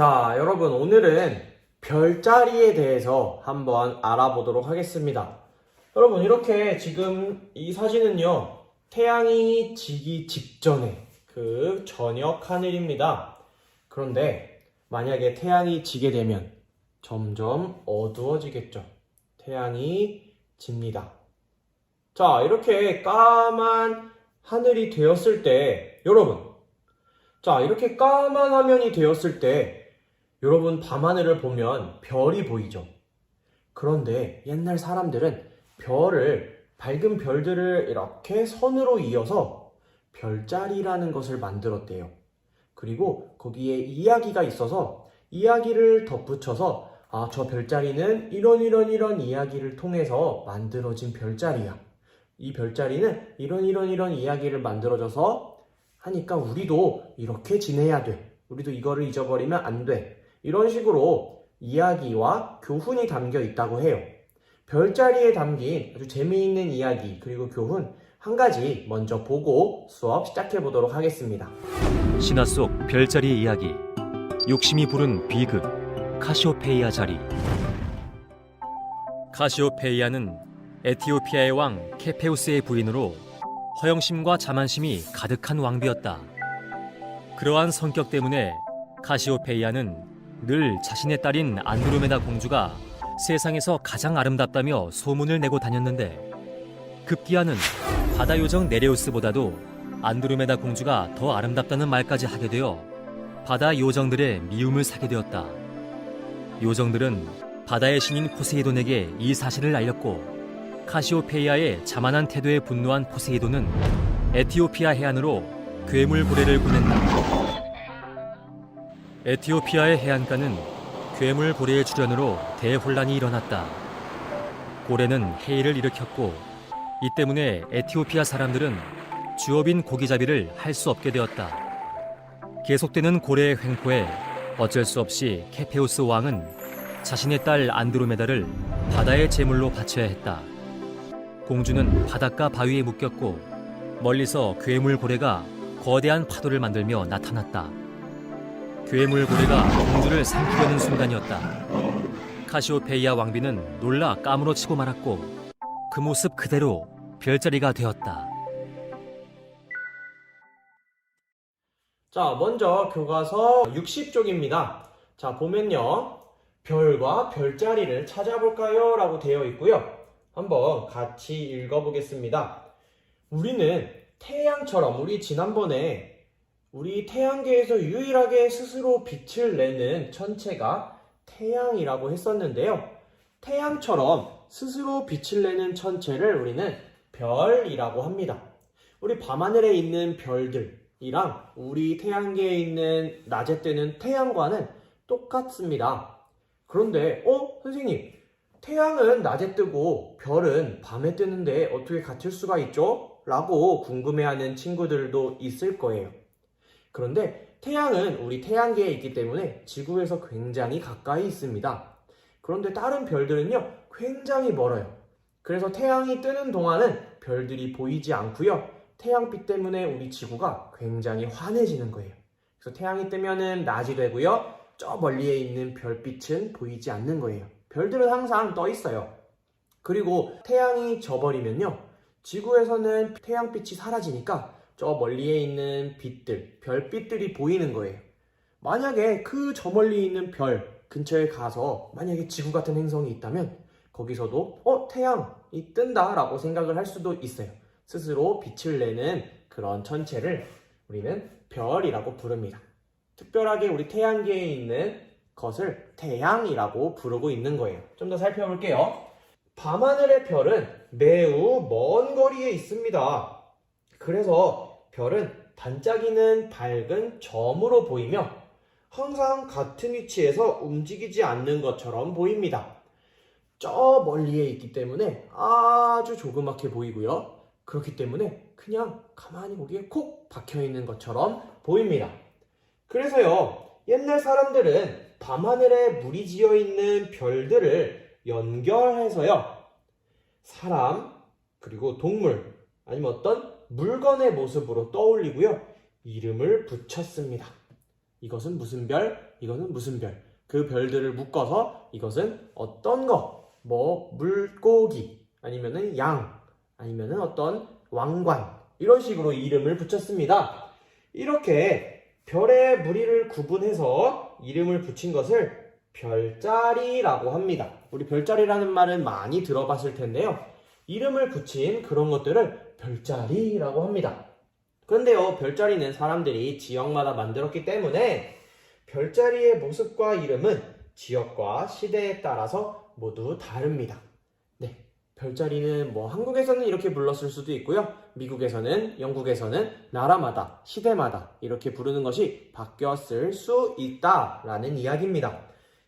자, 여러분, 오늘은 별자리에 대해서 한번 알아보도록 하겠습니다. 여러분, 이렇게 지금 이 사진은요, 태양이 지기 직전의 그 저녁 하늘입니다. 그런데 만약에 태양이 지게 되면 점점 어두워지겠죠. 태양이 집니다. 자, 이렇게 까만 하늘이 되었을 때, 이렇게 까만 화면이 되었을 때, 여러분 밤하늘을 보면 별이 보이죠. 그런데 옛날 사람들은 밝은 별들을 이렇게 선으로 이어서 별자리라는 것을 만들었대요. 그리고 거기에 이야기가 있어서 이야기를 덧붙여서 저 별자리는 이런 이야기를 통해서 만들어진 별자리야. 이 별자리는 이런 이야기를 만들어줘서 하니까 우리도 이렇게 지내야 돼. 우리도 이거를 잊어버리면 안 돼. 이런 식으로 이야기와 교훈이 담겨 있다고 해요. 별자리에 담긴 아주 재미있는 이야기 그리고 교훈 한 가지 먼저 보고 수업 시작해 보도록 하겠습니다. 신화 속 별자리의 이야기, 욕심이 부른 비극, 카시오페이아 자리. 카시오페이아는 에티오피아의 왕 케페우스의 부인으로 허영심과 자만심이 가득한 왕비였다. 그러한 성격 때문에 카시오페이아는 늘 자신의 딸인 안드로메다 공주가 세상에서 가장 아름답다며 소문을 내고 다녔는데 급기야는 바다 요정 네레우스보다도 안드로메다 공주가 더 아름답다는 말까지 하게 되어 바다 요정들의 미움을 사게 되었다. 요정들은 바다의 신인 포세이돈에게 이 사실을 알렸고 카시오페이아의 자만한 태도에 분노한 포세이돈은 에티오피아 해안으로 괴물 고래를 보낸다. 에티오피아의 해안가는 괴물 고래의 출현으로 대혼란이 일어났다. 고래는 해일을 일으켰고 이 때문에 에티오피아 사람들은 주업인 고기잡이를 할 수 없게 되었다. 계속되는 고래의 횡포에 어쩔 수 없이 케페우스 왕은 자신의 딸 안드로메다를 바다의 제물로 바쳐야 했다. 공주는 바닷가 바위에 묶였고 멀리서 괴물 고래가 거대한 파도를 만들며 나타났다. 괴물 고래가 공주를 삼키려는 순간이었다. 카시오페이아 왕비는 놀라 까무러치고 말았고 그 모습 그대로 별자리가 되었다. 자, 먼저 교과서 60쪽입니다. 자, 보면요. 별과 별자리를 찾아볼까요? 라고 되어 있고요. 한번 같이 읽어보겠습니다. 우리는 태양처럼 우리 태양계에서 유일하게 스스로 빛을 내는 천체가 태양이라고 했었는데요. 태양처럼 스스로 빛을 내는 천체를 우리는 별이라고 합니다. 우리 밤하늘에 있는 별들이랑 우리 태양계에 있는 낮에 뜨는 태양과는 똑같습니다. 그런데 선생님, 태양은 낮에 뜨고 별은 밤에 뜨는데 어떻게 같을 수가 있죠? 라고 궁금해하는 친구들도 있을 거예요. 그런데 태양은 우리 태양계에 있기 때문에 지구에서 굉장히 가까이 있습니다. 그런데 다른 별들은요, 굉장히 멀어요. 그래서 태양이 뜨는 동안은 별들이 보이지 않고요. 태양빛 때문에 우리 지구가 굉장히 환해지는 거예요. 그래서 태양이 뜨면은 낮이 되고요. 저 멀리에 있는 별빛은 보이지 않는 거예요. 별들은 항상 떠 있어요. 그리고 태양이 져버리면요. 지구에서는 태양빛이 사라지니까 저 멀리에 있는 빛들, 별빛들이 보이는 거예요. 만약에 그 저 멀리 있는 별 근처에 가서 만약에 지구 같은 행성이 있다면 거기서도 태양이 뜬다 라고 생각을 할 수도 있어요. 스스로 빛을 내는 그런 천체를 우리는 별이라고 부릅니다. 특별하게 우리 태양계에 있는 것을 태양이라고 부르고 있는 거예요. 좀 더 살펴볼게요. 밤하늘의 별은 매우 먼 거리에 있습니다. 그래서 별은 반짝이는 밝은 점으로 보이며 항상 같은 위치에서 움직이지 않는 것처럼 보입니다. 저 멀리에 있기 때문에 아주 조그맣게 보이고요. 그렇기 때문에 그냥 가만히 거기에 콕 박혀있는 것처럼 보입니다. 그래서요, 옛날 사람들은 밤하늘에 물이 지어있는 별들을 연결해서요, 사람, 그리고 동물, 아니면 어떤 물건의 모습으로 떠올리고요, 이름을 붙였습니다. 이것은 무슨 별? 이것은 무슨 별, 그 별들을 묶어서 이것은 어떤 거, 뭐 물고기, 아니면은 양, 아니면은 어떤 왕관, 이런 식으로 이름을 붙였습니다. 이렇게 별의 무리를 구분해서 이름을 붙인 것을 별자리라고 합니다. 우리 별자리라는 말은 많이 들어봤을 텐데요. 이름을 붙인 그런 것들을 별자리라고 합니다. 그런데요, 별자리는 사람들이 지역마다 만들었기 때문에 별자리의 모습과 이름은 지역과 시대에 따라서 모두 다릅니다. 네, 별자리는 뭐 한국에서는 이렇게 불렀을 수도 있고요. 미국에서는, 영국에서는 나라마다, 시대마다 이렇게 부르는 것이 바뀌었을 수 있다라는 이야기입니다.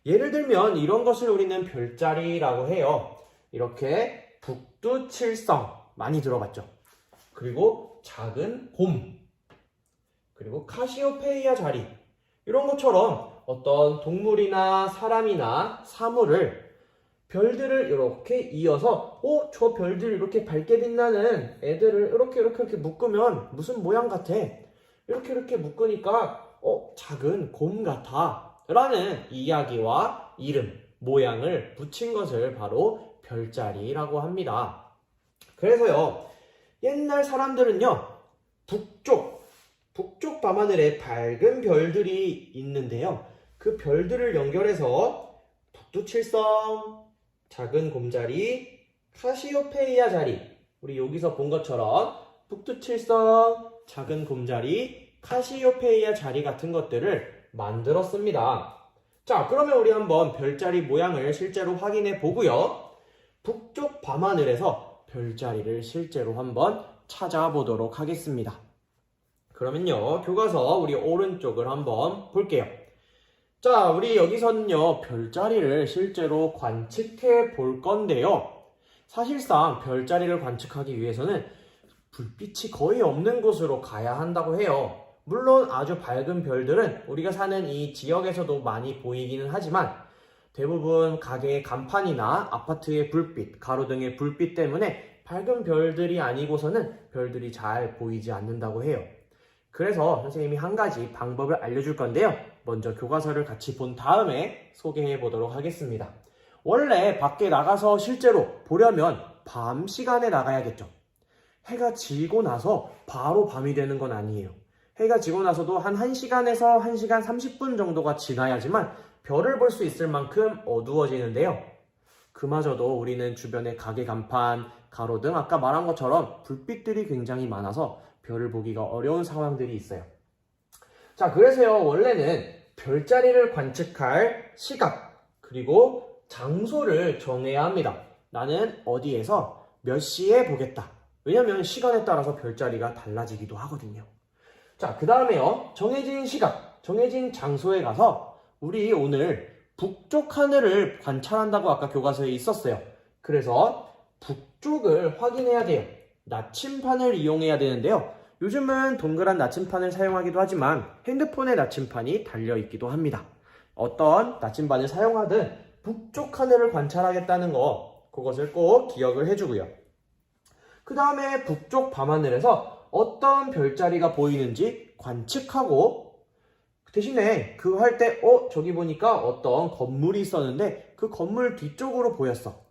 예를 들면 이런 것을 우리는 별자리라고 해요. 이렇게 북두칠성 많이 들어봤죠. 그리고 작은 곰, 그리고 카시오페이아 자리, 이런 것처럼 어떤 동물이나 사람이나 사물을 별들을 이렇게 이어서 저 별들 이렇게 밝게 빛나는 애들을 이렇게 묶으면 무슨 모양 같아? 이렇게 묶으니까 작은 곰 같아 라는 이야기와 이름, 모양을 붙인 것을 바로 별자리라고 합니다. 그래서요, 옛날 사람들은요, 북쪽 밤하늘에 밝은 별들이 있는데요. 그 별들을 연결해서 북두칠성, 작은 곰자리, 카시오페이아 자리, 우리 여기서 본 것처럼 북두칠성, 작은 곰자리, 카시오페이아 자리 같은 것들을 만들었습니다. 자, 그러면 우리 한번 별자리 모양을 실제로 확인해 보고요. 북쪽 밤하늘에서 별자리를 실제로 한번 찾아보도록 하겠습니다. 그러면요, 교과서 우리 오른쪽을 한번 볼게요. 자, 우리 여기서는요, 별자리를 실제로 관측해 볼 건데요. 사실상 별자리를 관측하기 위해서는 불빛이 거의 없는 곳으로 가야 한다고 해요. 물론 아주 밝은 별들은 우리가 사는 이 지역에서도 많이 보이기는 하지만 대부분 가게의 간판이나 아파트의 불빛, 가로등의 불빛 때문에 밝은 별들이 아니고서는 별들이 잘 보이지 않는다고 해요. 그래서 선생님이 한 가지 방법을 알려줄 건데요. 먼저 교과서를 같이 본 다음에 소개해 보도록 하겠습니다. 원래 밖에 나가서 실제로 보려면 밤 시간에 나가야겠죠. 해가 지고 나서 바로 밤이 되는 건 아니에요. 해가 지고 나서도 한 1시간에서 1시간 30분 정도가 지나야지만 별을 볼 수 있을 만큼 어두워지는데요. 그마저도 우리는 주변에 가게 간판, 가로등, 아까 말한 것처럼 불빛들이 굉장히 많아서 별을 보기가 어려운 상황들이 있어요. 자, 그래서요, 원래는 별자리를 관측할 시각, 그리고 장소를 정해야 합니다. 나는 어디에서 몇 시에 보겠다. 왜냐면 시간에 따라서 별자리가 달라지기도 하거든요. 자, 그 다음에요, 정해진 시각, 정해진 장소에 가서 우리 오늘 북쪽 하늘을 관찰한다고 아까 교과서에 있었어요. 그래서 북쪽을 확인해야 돼요. 나침판을 이용해야 되는데요. 요즘은 동그란 나침판을 사용하기도 하지만 핸드폰에 나침판이 달려있기도 합니다. 어떤 나침반을 사용하든 북쪽 하늘을 관찰하겠다는 거, 그것을 꼭 기억을 해주고요. 그 다음에 북쪽 밤하늘에서 어떤 별자리가 보이는지 관측하고 대신에 그거 할 때 저기 보니까 어떤 건물이 있었는데 그 건물 뒤쪽으로 보였어.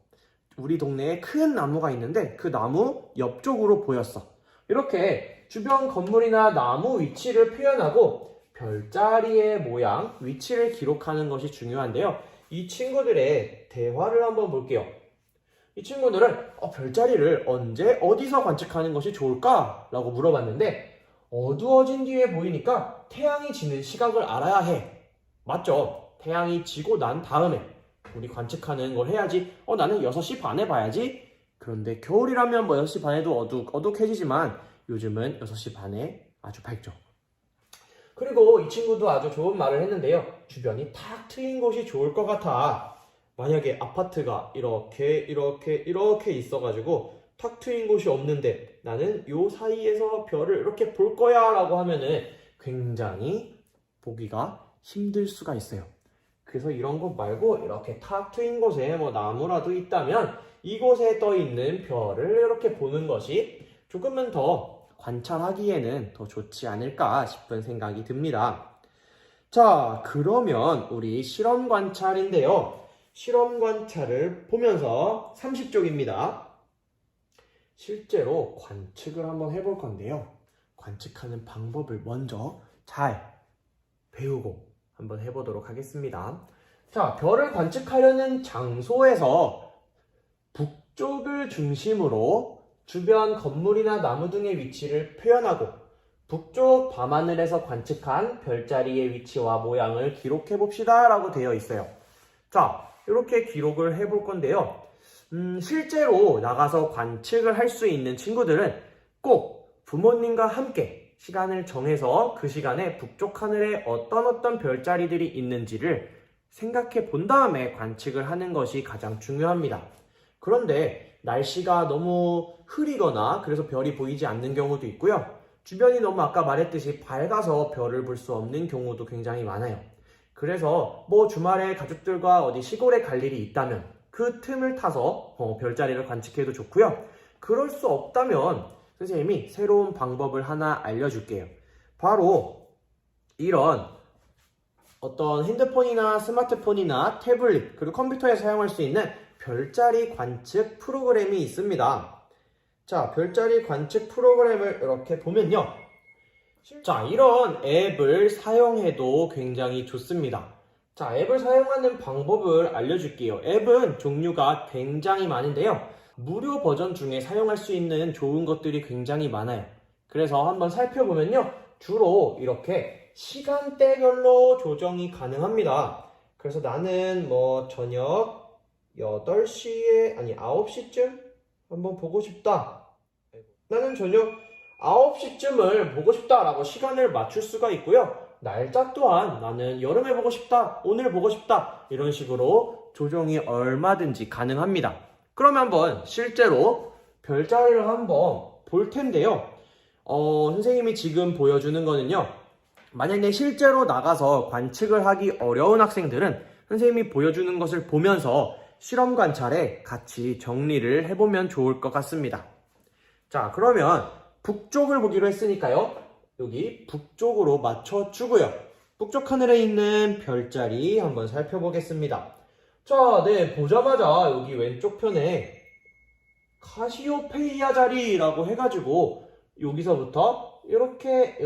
우리 동네에 큰 나무가 있는데 그 나무 옆쪽으로 보였어. 이렇게 주변 건물이나 나무 위치를 표현하고 별자리의 모양, 위치를 기록하는 것이 중요한데요. 이 친구들의 대화를 한번 볼게요. 이 친구들은 별자리를 언제 어디서 관측하는 것이 좋을까? 라고 물어봤는데 어두워진 뒤에 보이니까 태양이 지는 시각을 알아야 해. 맞죠? 태양이 지고 난 다음에 우리 관측하는 걸 해야지. 나는 6시 반에 봐야지. 그런데 겨울이라면 뭐 6시 반에도 어둑해지지만 요즘은 6시 반에 아주 밝죠. 그리고 이 친구도 아주 좋은 말을 했는데요. 주변이 탁 트인 곳이 좋을 것 같아. 만약에 아파트가 이렇게 있어가지고 탁 트인 곳이 없는데 나는 요 사이에서 별을 이렇게 볼 거야 라고 하면은 굉장히 보기가 힘들 수가 있어요. 그래서 이런 곳 말고 이렇게 탁 트인 곳에 뭐 나무라도 있다면 이곳에 떠 있는 별을 이렇게 보는 것이 조금은 더 관찰하기에는 더 좋지 않을까 싶은 생각이 듭니다. 자, 그러면 우리 실험 관찰인데요. 실험 관찰을 보면서 30쪽입니다. 실제로 관측을 한번 해볼 건데요. 관측하는 방법을 먼저 잘 배우고 한번 해보도록 하겠습니다. 자, 별을 관측하려는 장소에서 북쪽을 중심으로 주변 건물이나 나무 등의 위치를 표현하고 북쪽 밤하늘에서 관측한 별자리의 위치와 모양을 기록해 봅시다 라고 되어 있어요. 자, 이렇게 기록을 해볼 건데요. 실제로 나가서 관측을 할 수 있는 친구들은 꼭 부모님과 함께 시간을 정해서 그 시간에 북쪽 하늘에 어떤 별자리들이 있는지를 생각해 본 다음에 관측을 하는 것이 가장 중요합니다. 그런데 날씨가 너무 흐리거나 그래서 별이 보이지 않는 경우도 있고요. 주변이 너무 아까 말했듯이 밝아서 별을 볼 수 없는 경우도 굉장히 많아요. 그래서 뭐 주말에 가족들과 어디 시골에 갈 일이 있다면 그 틈을 타서 별자리를 관측해도 좋고요. 그럴 수 없다면 선생님이 새로운 방법을 하나 알려줄게요. 바로 이런 어떤 핸드폰이나 스마트폰이나 태블릿 그리고 컴퓨터에 사용할 수 있는 별자리 관측 프로그램이 있습니다. 자, 별자리 관측 프로그램을 이렇게 보면요. 자, 이런 앱을 사용해도 굉장히 좋습니다. 자, 앱을 사용하는 방법을 알려줄게요. 앱은 종류가 굉장히 많은데요. 무료 버전 중에 사용할 수 있는 좋은 것들이 굉장히 많아요. 그래서 한번 살펴보면요. 주로 이렇게 시간대별로 조정이 가능합니다. 그래서 나는 뭐 저녁 8시에, 아니 9시쯤 한번 보고 싶다. 나는 저녁 9시쯤을 보고 싶다라고 시간을 맞출 수가 있고요. 날짜 또한 나는 여름에 보고 싶다, 오늘 보고 싶다 이런 식으로 조정이 얼마든지 가능합니다. 그러면 한번 실제로 별자리를 한번 볼 텐데요. 선생님이 지금 보여주는 거는요. 만약에 실제로 나가서 관측을 하기 어려운 학생들은 선생님이 보여주는 것을 보면서 실험 관찰에 같이 정리를 해보면 좋을 것 같습니다. 자, 그러면 북쪽을 보기로 했으니까요. 여기 북쪽으로 맞춰주고요. 북쪽 하늘에 있는 별자리 한번 살펴보겠습니다. 자, 네, 보자마자 여기 왼쪽 편에 카시오페이아 자리라고 해가지고 여기서부터 이렇게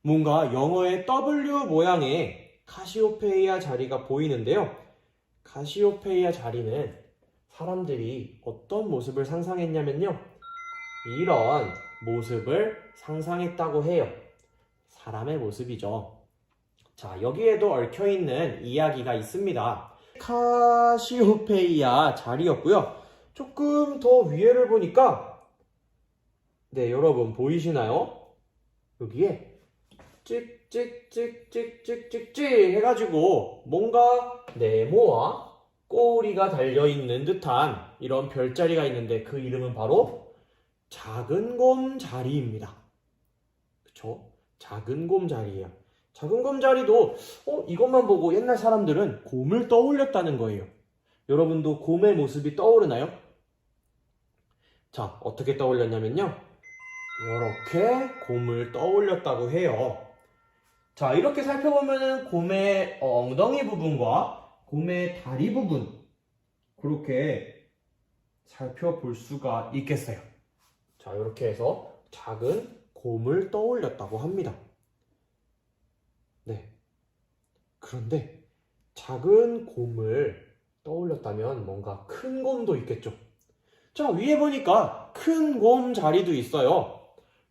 뭔가 영어의 W 모양의 카시오페이아 자리가 보이는데요. 카시오페이아 자리는 사람들이 어떤 모습을 상상했냐면요. 이런 모습을 상상했다고 해요. 사람의 모습이죠. 자, 여기에도 얽혀있는 이야기가 있습니다. 카시오페이아 자리였고요. 조금 더 위에를 보니까 네, 여러분 보이시나요? 여기에 찍찍찍찍찍찍찍 해가지고 뭔가 네모와 꼬리가 달려있는 듯한 이런 별자리가 있는데 그 이름은 바로 작은 곰 자리입니다. 그쵸? 작은 곰 자리예요. 작은 곰 자리도 이것만 보고 옛날 사람들은 곰을 떠올렸다는 거예요. 여러분도 곰의 모습이 떠오르나요? 자, 어떻게 떠올렸냐면요. 이렇게 곰을 떠올렸다고 해요. 자, 이렇게 살펴보면은 곰의 엉덩이 부분과 곰의 다리 부분 그렇게 살펴볼 수가 있겠어요. 자, 이렇게 해서 작은 곰을 떠올렸다고 합니다. 네. 그런데 작은 곰을 떠올렸다면 뭔가 큰 곰도 있겠죠. 자, 위에 보니까 큰 곰 자리도 있어요.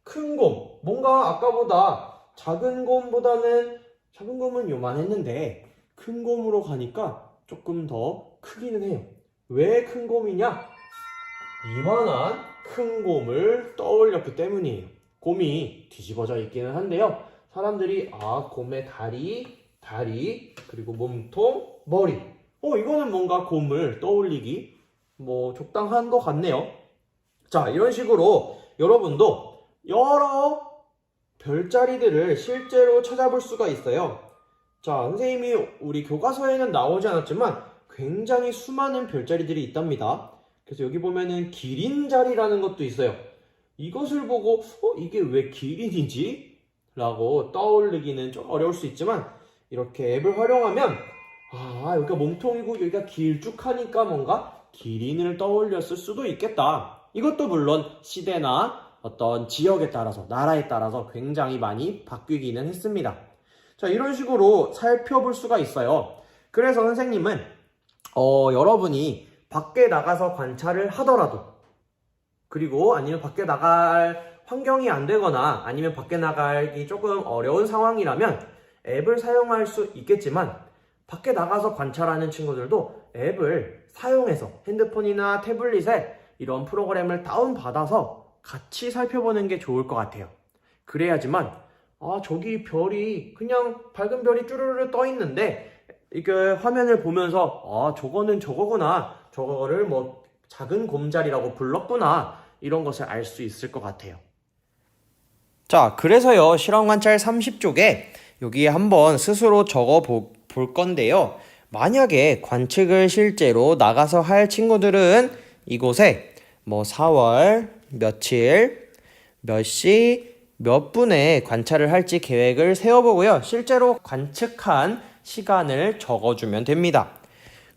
큰 곰, 뭔가 아까보다 작은 곰보다는 작은 곰은 요만했는데 큰 곰으로 가니까 조금 더 크기는 해요. 왜 큰 곰이냐? 이만한 큰 곰을 떠올렸기 때문이에요. 곰이 뒤집어져 있기는 한데요. 사람들이 곰의 다리, 그리고 몸통, 머리. 이거는 뭔가 곰을 떠올리기 적당한 것 같네요. 자, 이런 식으로 여러분도 여러 별자리들을 실제로 찾아볼 수가 있어요. 자, 선생님이 우리 교과서에는 나오지 않았지만 굉장히 수많은 별자리들이 있답니다. 그래서 여기 보면은 기린자리라는 것도 있어요. 이것을 보고 이게 왜 기린이지? 라고 떠올리기는 좀 어려울 수 있지만 이렇게 앱을 활용하면 여기가 몸통이고 여기가 길쭉하니까 뭔가 기린을 떠올렸을 수도 있겠다. 이것도 물론 시대나 어떤 지역에 따라서, 나라에 따라서 굉장히 많이 바뀌기는 했습니다. 자, 이런 식으로 살펴볼 수가 있어요. 그래서 선생님은 여러분이 밖에 나가서 관찰을 하더라도, 그리고 아니면 밖에 나갈 환경이 안 되거나 아니면 밖에 나가기 조금 어려운 상황이라면 앱을 사용할 수 있겠지만, 밖에 나가서 관찰하는 친구들도 앱을 사용해서 핸드폰이나 태블릿에 이런 프로그램을 다운받아서 같이 살펴보는 게 좋을 것 같아요. 그래야지만 저기 별이 그냥 밝은 별이 쭈르르 떠 있는데 이게 화면을 보면서 저거는 저거구나, 저거를 뭐 작은 곰자리라고 불렀구나, 이런 것을 알 수 있을 것 같아요. 자, 그래서요, 실험관찰 30쪽에 여기에 한번 스스로 적어 볼 건데요. 만약에 관측을 실제로 나가서 할 친구들은 이곳에 뭐 4월 며칠 몇 시 몇 분에 관찰을 할지 계획을 세워보고요. 실제로 관측한 시간을 적어주면 됩니다.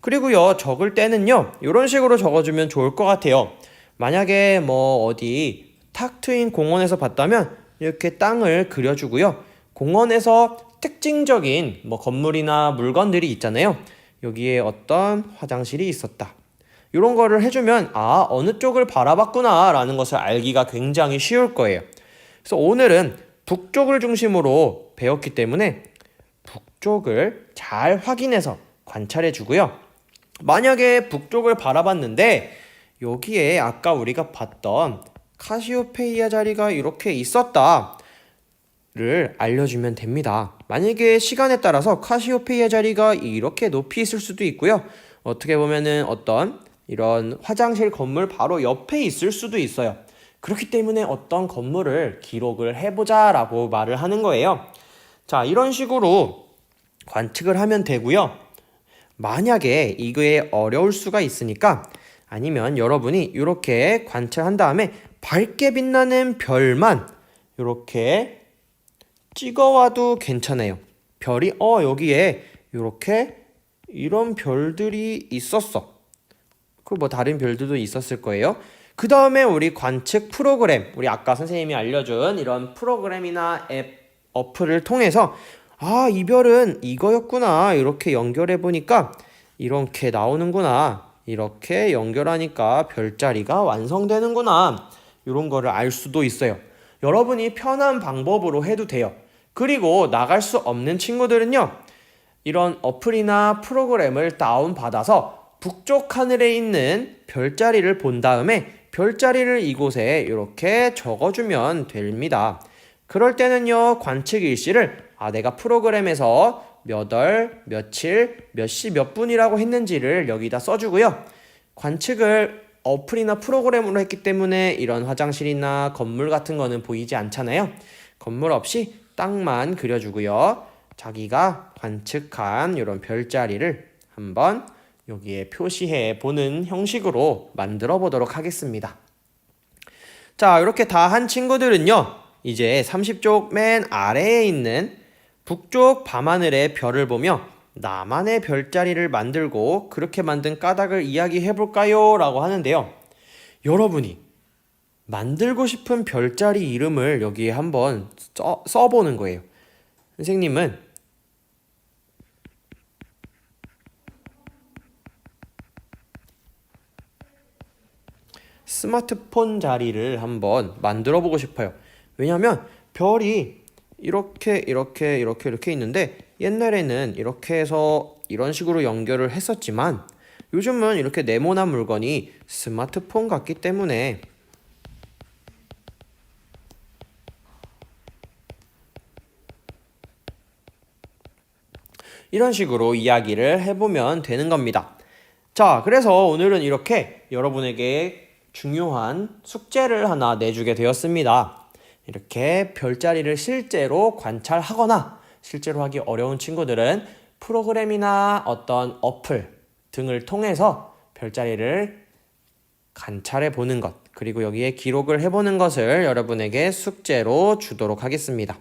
그리고요, 적을 때는요, 이런 식으로 적어주면 좋을 것 같아요. 만약에 뭐 어디 탁 트인 공원에서 봤다면 이렇게 땅을 그려주고요. 공원에서 특징적인 뭐 건물이나 물건들이 있잖아요. 여기에 어떤 화장실이 있었다, 이런 거를 해주면 어느 쪽을 바라봤구나 라는 것을 알기가 굉장히 쉬울 거예요. 그래서 오늘은 북쪽을 중심으로 배웠기 때문에 북쪽을 잘 확인해서 관찰해 주고요. 만약에 북쪽을 바라봤는데 여기에 아까 우리가 봤던 카시오페이아 자리가 이렇게 있었다 를 알려주면 됩니다. 만약에 시간에 따라서 카시오페이아 자리가 이렇게 높이 있을 수도 있고요. 어떻게 보면은 어떤 이런 화장실 건물 바로 옆에 있을 수도 있어요. 그렇기 때문에 어떤 건물을 기록을 해보자 라고 말을 하는 거예요. 자, 이런 식으로 관측을 하면 되고요. 만약에 이게 어려울 수가 있으니까, 아니면 여러분이 이렇게 관찰한 다음에 밝게 빛나는 별만 이렇게 찍어와도 괜찮아요. 별이 여기에 이렇게 이런 별들이 있었어. 그 뭐 다른 별들도 있었을 거예요. 그 다음에 우리 관측 프로그램, 우리 아까 선생님이 알려준 이런 프로그램이나 앱, 어플을 통해서 이 별은 이거였구나, 이렇게 연결해 보니까 이렇게 나오는구나, 이렇게 연결하니까 별자리가 완성되는구나, 이런 거를 알 수도 있어요. 여러분이 편한 방법으로 해도 돼요. 그리고 나갈 수 없는 친구들은요, 이런 어플이나 프로그램을 다운받아서 북쪽 하늘에 있는 별자리를 본 다음에 별자리를 이곳에 이렇게 적어주면 됩니다. 그럴 때는요, 관측 일시를 내가 프로그램에서 몇 월, 며칠, 몇 시, 몇 분이라고 했는지를 여기다 써주고요. 관측을 어플이나 프로그램으로 했기 때문에 이런 화장실이나 건물 같은 거는 보이지 않잖아요. 건물 없이 땅만 그려주고요. 자기가 관측한 이런 별자리를 한번 여기에 표시해 보는 형식으로 만들어 보도록 하겠습니다. 자, 이렇게 다 한 친구들은요, 이제 30쪽 맨 아래에 있는 북쪽 밤하늘의 별을 보며 나만의 별자리를 만들고 그렇게 만든 까닭을 이야기해 볼까요? 라고 하는데요. 여러분이 만들고 싶은 별자리 이름을 여기에 한번 써보는 거예요. 선생님은 스마트폰 자리를 한번 만들어 보고 싶어요. 왜냐면 별이 이렇게 있는데 옛날에는 이렇게 해서 이런 식으로 연결을 했었지만 요즘은 이렇게 네모난 물건이 스마트폰 같기 때문에 이런 식으로 이야기를 해보면 되는 겁니다. 자, 그래서 오늘은 이렇게 여러분에게 중요한 숙제를 하나 내주게 되었습니다. 이렇게 별자리를 실제로 관찰하거나 실제로 하기 어려운 친구들은 프로그램이나 어떤 어플 등을 통해서 별자리를 관찰해 보는 것, 그리고 여기에 기록을 해보는 것을 여러분에게 숙제로 주도록 하겠습니다.